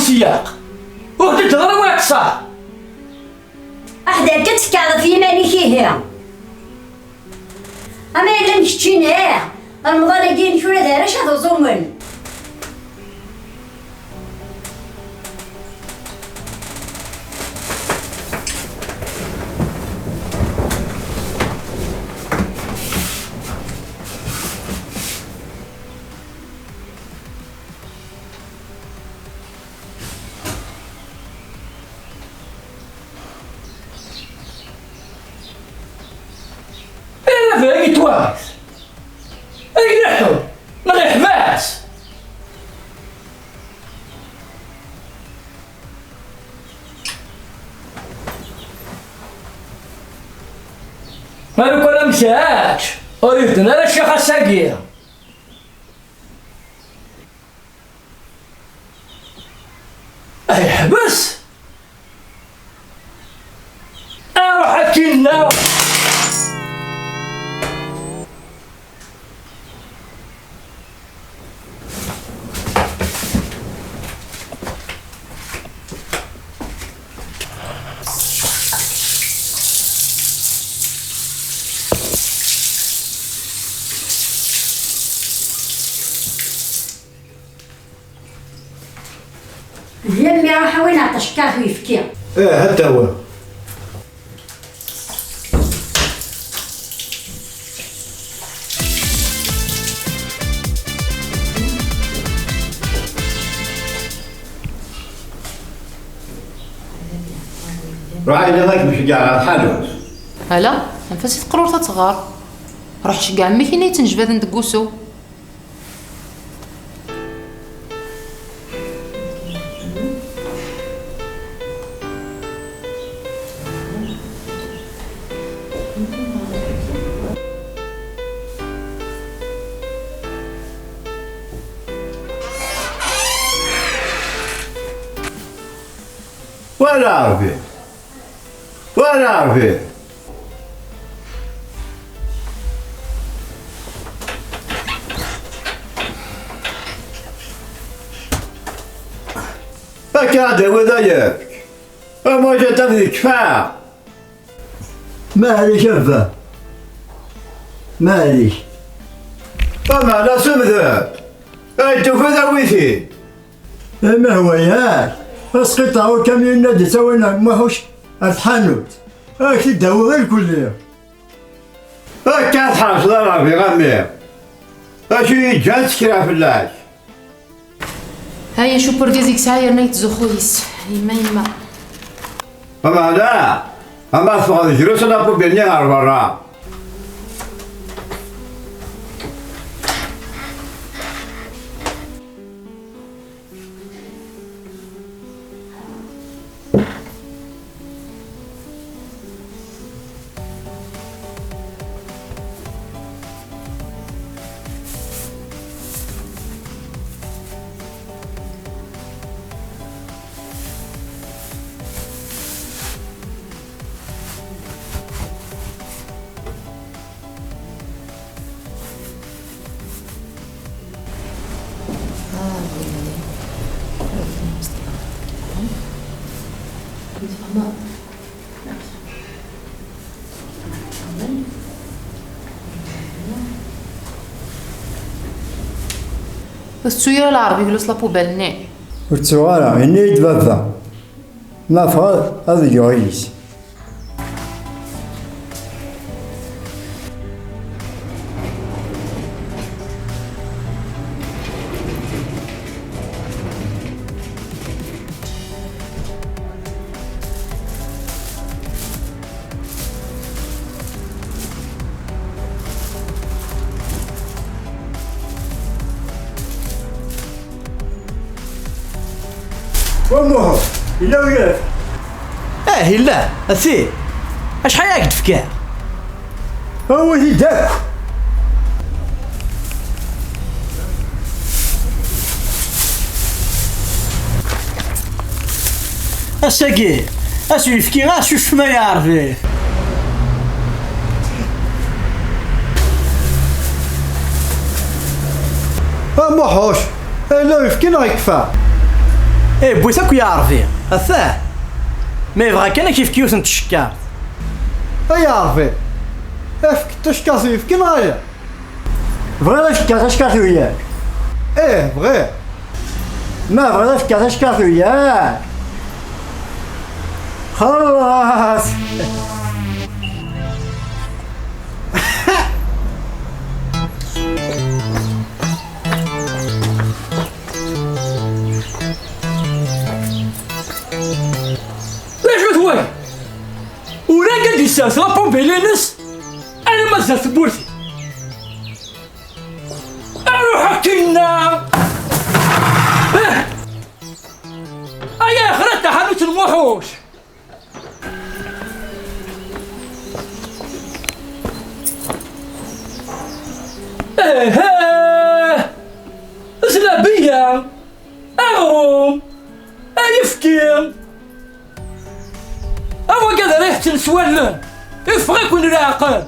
السياق وهدي تضرب ولا تصار أحدا كتكعض في يماني كيهيرا أما إلا مشتينا رمضان كاين شويه دايره شادو زومن فاقي تواكس اي نحو ما غيحباس مالك ولا مشاكش وريتنا لا الشيخ الساقيه اي حبس اروح اكلنا لمي راح وين عطاش كافي يفكي حتى هو روح إلى ذاك باش كاع حاجه هلا نفسي تقرور تتغار روح شكاع ما كاين يتنجبد ندقوسو ولا عارفين ولا عارفين هكذا وذاك أما جات تبذي كفاح مالي شفه مالي أما لا سمذة انتو فين ذويتي؟ ما هو ياك اسقط هو كاملين نادي سوينا ماهوش الحانوت اكي داو غير الكلية كانت حرس ضرب في غمي اشي جات كرا فلاش. هيا شو برجازيك ساير نيت زخويس يما اما لا اما فوق جلوس انا بو بيني برا. السويرة العربي جلوس لابوبال ني وتصورا إني يتبابا ما فعل هذا جويس وموهو إلا وياك لا أثير اش حياك تفكر؟ هو ذي داك الساقي اسو يفكي غا شوف ما يعرف موحوش لا يفكينا يكفى بويتك يعرفي اثاه ما يبغى كان كيف كيوس نتشكر أي عرفي افك تشكاسي يفكينا يا بغينا تشكاسي وياك بغي ما بغينا تشكاسي وياك خلاص ولا قد يساس لا بومبيلينس انا ما زلت بورتي اروح حكينا ايا خرجت حانوت الموحوش زلابية اغوم ايفكيم أما كذا ريحة نسولن يفغيك ونراقب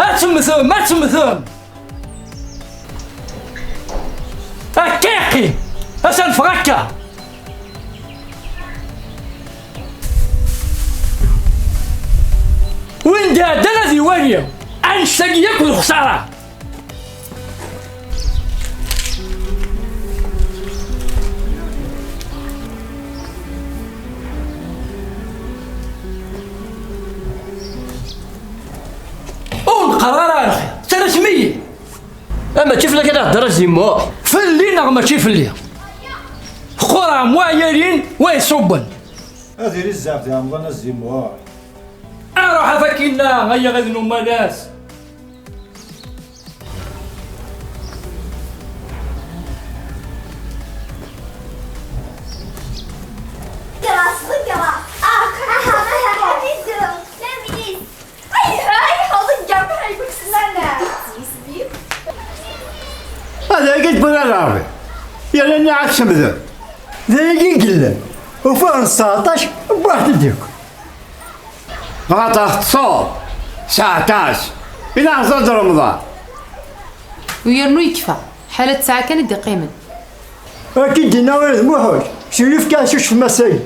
هاتمثم ما تمثم هكاكي أسان فغكا وين دانا ذي وريا عن سقيك والخسارة قرار اخي رسمية اما كيف لك انا درجي مو فلينا ما كيف لي خورا موايرين ويصبن هذه رزاف يا مغنى الزموار اروح افكينا هيا غادي نوما ناس هذا قد بلا العربي يا لاني عكس مذهب ذي قلة وفوق 19 بواحد ديك غطا صوب 19 إلى عصر رمضان ويرنو يكفى حالة ساعة كانت دقيمة أكيد دينا ولد موحوش شريف كان شوش في مساي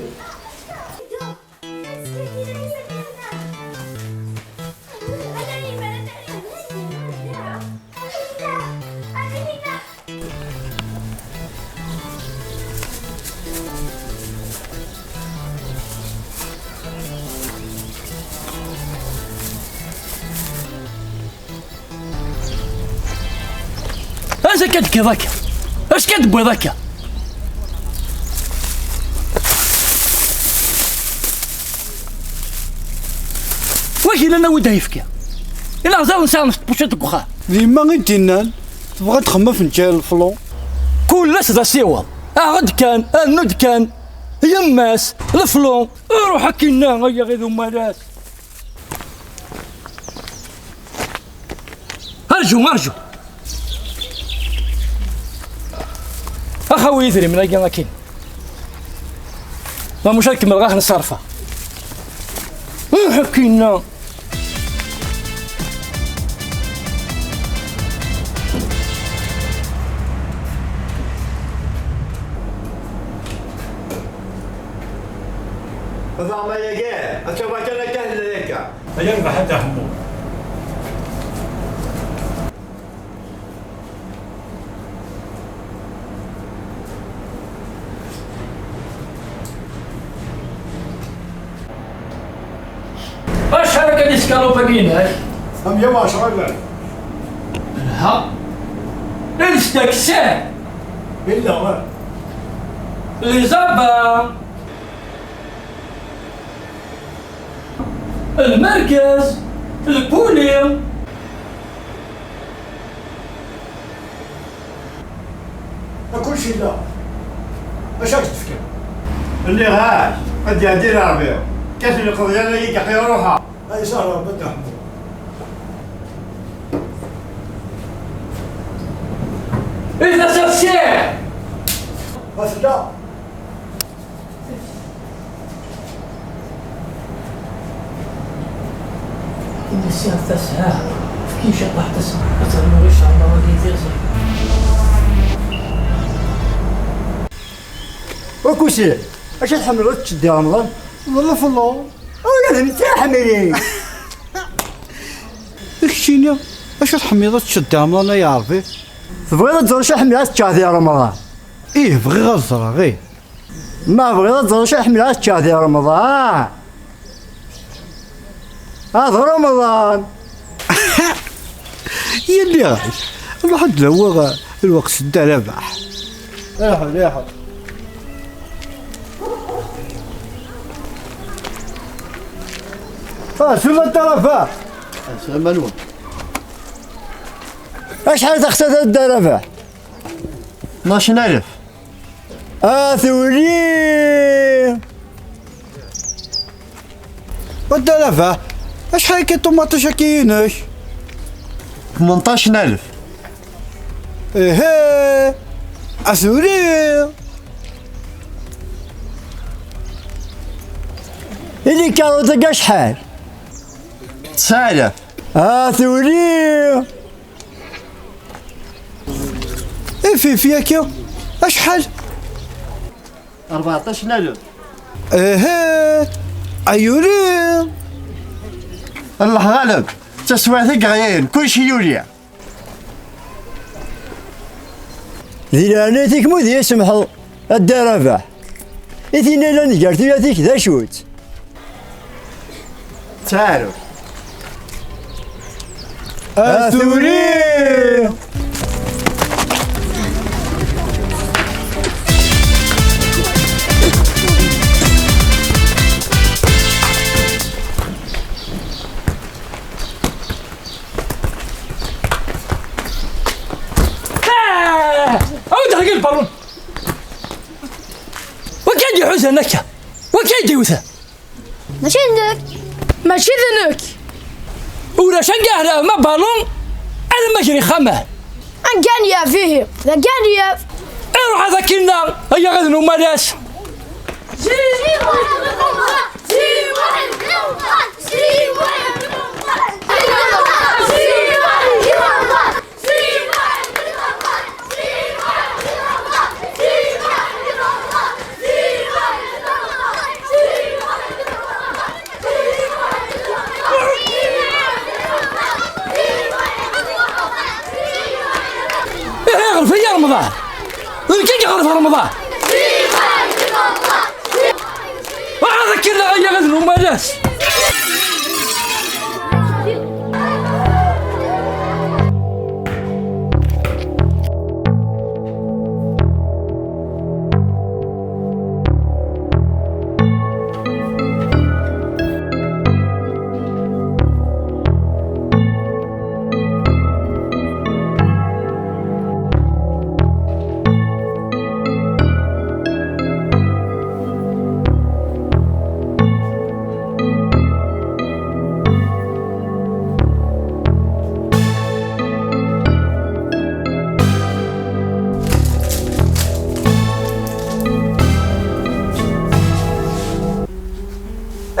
اش كتبكي ذاك؟ اش كتبغي ذاك؟ واش الا ناود يفكي؟ الا غزال نسال بوشات الكخان ديما غير تنان تبغى تخمم في نتاع الفلون كلش ذا سيوا غد كان الند كان يماس الفلون روح كنا غيا غير ذو ناس ارجو اخوي يدري من اجي لكن ما مشارك من الغاخ نصرفه حكينا هذا ما يجي أشوف أنا كهل لك أيام حتى حمو اش هذا كان يسكروا باقيين هم يوا شغل ها الستكسان إلا غير اللي زبا المركز البولي كل شيء لا اش راك تفكر اللي غاش قد يهدي ربي كاش اللي قضي أنا يقحي روحها هاي صار بدها حمو اذا صار شيء بس لا إن السيارة تسعى كي شطح تسعى أصلا ما غيش على ما ودي وكوسي اش تحمل تشدي رمضان والله فلون ولا انت حملي اكشينيا اش تحميض تشد عمرنا يا عرفي تبغي تزور شي حملات تشاهدي رمضان ايه بغي غزرة غير ما بغيت تزور شي حملات تشاهدي رمضان هذا رمضان يلي غايش الواحد لو الوقت سدا ربح ليحل شوف الدرفة سلمان اشحال تخسد الدرفة 12000 ثوري والدلفة اشحال كي طوماطيش كاينش 18000 ايه اسوري اللي كاروتك شحال 9000 ثوري ايه فيك اشحال 14000 ايه ايوري الله غالب تسويتك غيين كل شيء يولي ذي لعناتك مو ذي يسمح الدرفة إثنين لا نقرت ياتيك ذا شوت تعرف ثوري عود حق البالون وكاد يحوز هناك وكاد يوثا ماشي عندك ماشي ذنك ولا شنقاه ما بالون انا مجري خمه أنقانيا فيه ذا قانيا اروح هذا كنا هيا غدنو مالاس يغرف يا رمضان الكي يغرف رمضان وهذا كنا هيا غدنو مالاس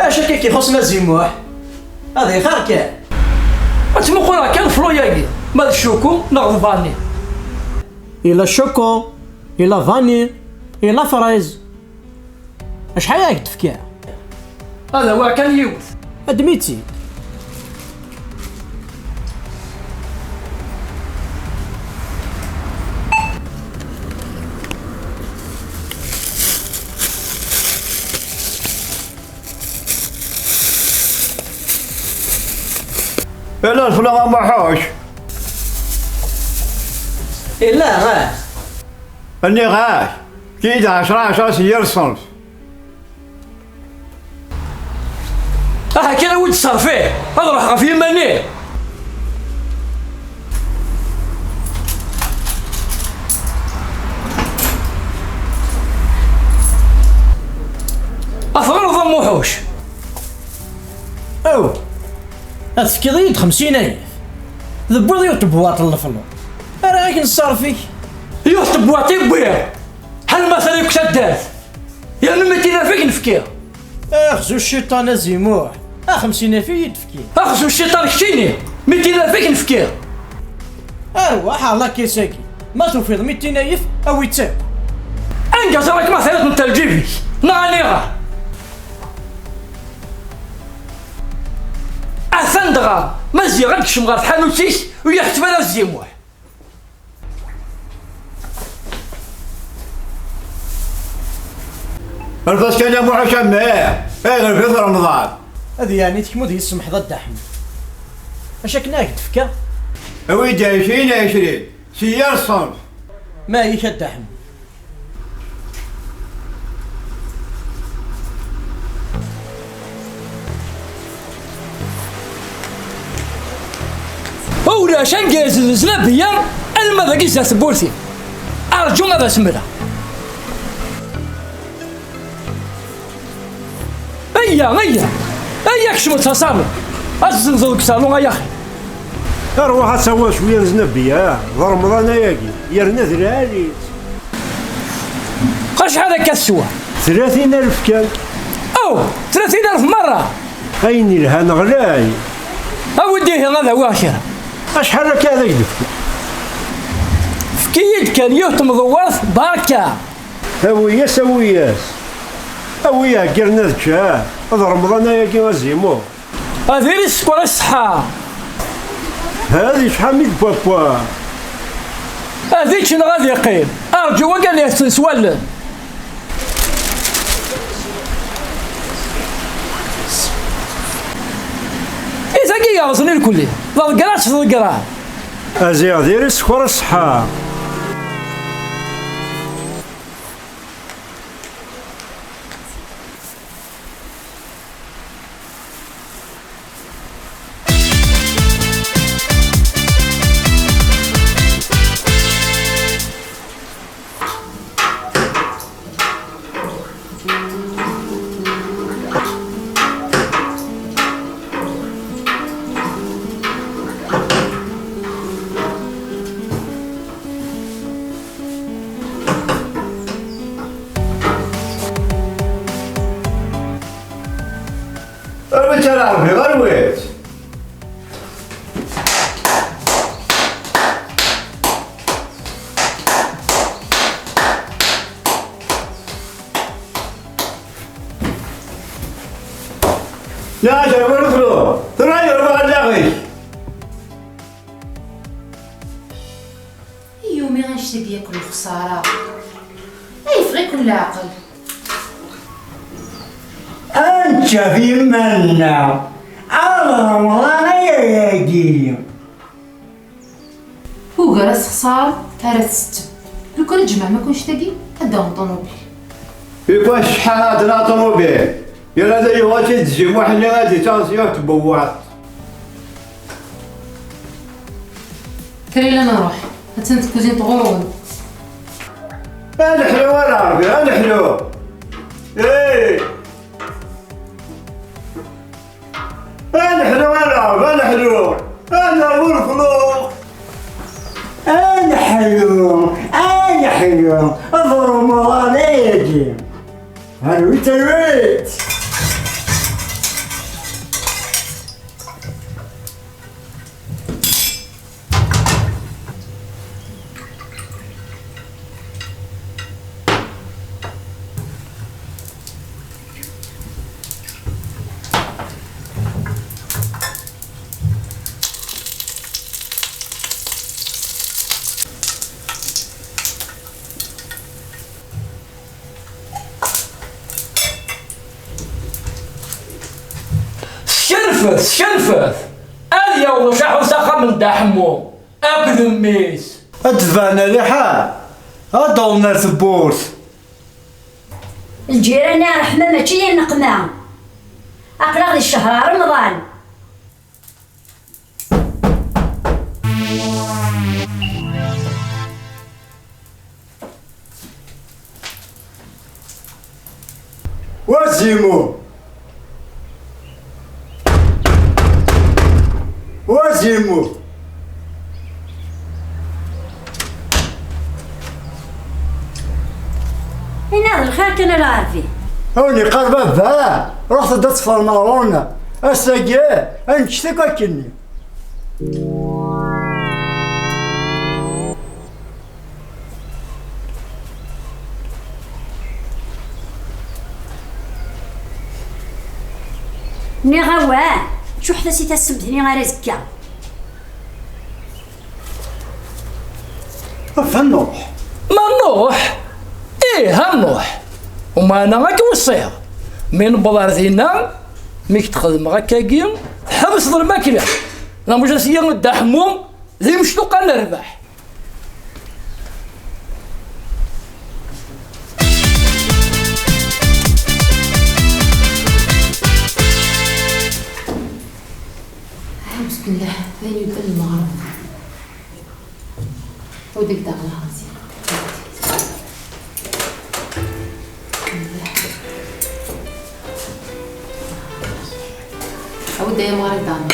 اش هكا كيخصنا الزموح هذا خير كان تمقول راه كان فلوياكي ما الشوكو ناخذ فاني إلا شوكو إلا فاني إلا فريز شحال هاك تفكير هذا هو كان يوث ادميتي الا الفلا ما حوش الا غاش اني غاش كيد 10 سيار الصنف كان ولد صرفيه هذا روح في يماني افغرض موحوش او تفكيض 50,000 ذبوض يوتبواط الفلو انا غيك نصرفي يوثب بواطي بويا حل مثلا يكسدات يا نمتينا فيك نفكير اخزو الشيطان الزموح 50,000 يدفكي اخذوا الشيطان كشيني 200,000 فيك نفكير ارواح الله كيساكي ما تفيض 200,000 او يتساب انقص راك مثلا انت الجيبي نغا اثندغا مزي غير كشم غير حانوتيس ويحتفل الزيموح الفاس كان يا موحوش اماه غير في رمضان هذه يعني تكمود يسمح ضد الدحم اش كناك تفكا ويدي 20 سيار الصنف ما هيك الدحم ولا شنقاز الزلابية الما ذاك يزاس بورثي ارجو ماذا سمرا ايا كشمت تصامل ازنزلك صالون يا اخي اروح اسوي شويه زنبيه رمضان ياكي يرنا ذراري شحال هكا السوا 30,000 كان او 30,000 مرة اين الهان غلاي اوديه هذا واخر اشحال هكا هذا يدفك فكيد كان يهتم ضوارث بركة هوياس هويا كرنا ذكا هذا رمضان ياكي غازيمو هذه السكورة الصحة هذه شحال من بابا هذيك شنو غادي يقيم ارجو وقال لي سوال إذا كي يغزني الكلي ضلقرات ضلقرات ازي دير السكر الصحة تلعب في غرويت لا جرب الفلو ترى يربع اللاغي يومي غنشتي ياكل الخساره يفغي كل عقل أنت في منا على رمضان ياكي هو جالس خسار راه تستب لو كان الجمع ما كنش تاقي هدا طوموبيل يكون شحال هاد طوموبيل يلا ذا يواتي تجي واحد اللي غادي تانسيون تبوات كريلا نروح هتنت كوزين تغورون انا حلو ولا عربي انا حلو ايه انا حلو ولا عربي انا حلو انا والفلوق أنا حلو رمضان ياكي هلويت سكنفت أنا يوض شاحو ساخا من دحمو أكد ميس أدفعنا لحال أدولنا ثبورت الجيران رحمة ماشي هي النقمة. أقرأ الشهر رمضان. وازيمو وازيمو هنا الخير كان لا عارفين. هوني قربة بها رحت دات في المارونا أساقي أنشتك أكني ني غوان شو حدا سيتا السمتني غير زكا. فنوح ما نروح إيه هنروح وما أنا غاك وصيها من بلارتينا ميك تخدم غاكاكي حبس الماكلة لا مش نسيا ندحمو ذي مشتوقة نربح. بسم الله ثاني يبدا المغرب وديك داغلا مزيان عاود يا مغرب دانا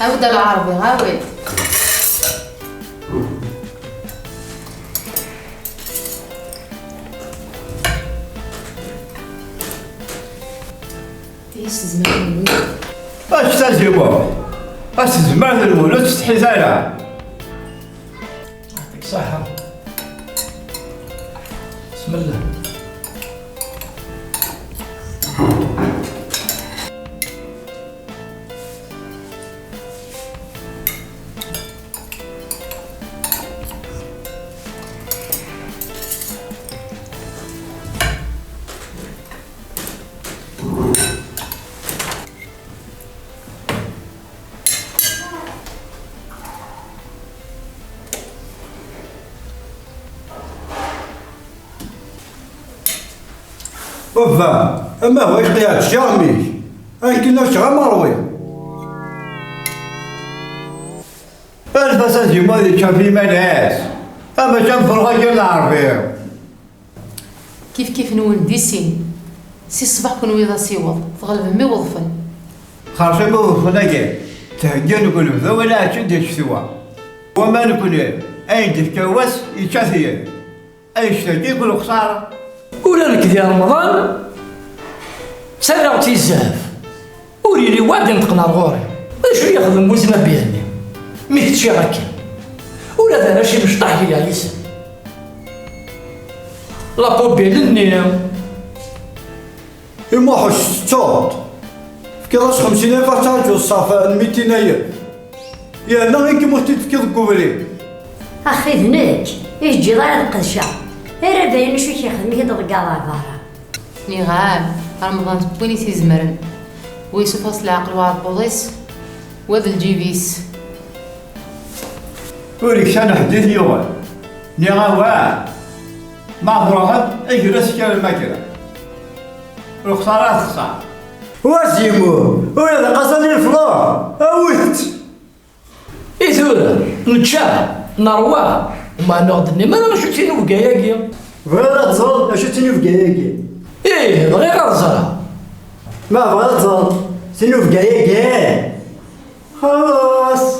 عاود العربي غاوي ايش زمان اش تجيبو اش زمان الولد تستحي زايرة يعطيك صحة. بسم الله. وفا أما هو يقيا تشاميش أنكنا شغا مروي الفساد يمالي كان في مناس اما كان فرغا كان العربي كيف نون ديسين سي الصباح كون ويضا سيوض تغلب مي وظفن خارجة بوفناكي تهجن نقول بذا ولا تشد سوا وما نقول اين تتكوس يتشاثي اي شتاكي يقول خسارة ولا لك ديال رمضان سير تيزاف وريلي واحد ينطقنا الغوري شو يخدم وزنا بيهني ميت شي هكا ولا دار شي مشطح ليا يسن لا بوبيل النيم إما حش تصوت فكراش 50,000 تاجو الصافا 200,000 يا أنا غير كيما تفكر قبلي أخي ذنك يجي ضايع القدشة غير باين شو كيخدم كي تضقع برا. نيغال رمضان تبويني تيزمرن ويسو فاصل العقل وعاد بوليس وذا الجيبيس ولك شان حديث يوغل نيغاوا مع مراغب اجلس كان الماكلة الخسارة خسارة وازيمو ولا قصني الفلور أوت إثورة نتشا نروى وما نغدني ما نمشي تينو بقاياكي ولا تزول أشو تنو في قاياكي إيه غير الزرع ما بغا تزول تنو في قاياكي خلاص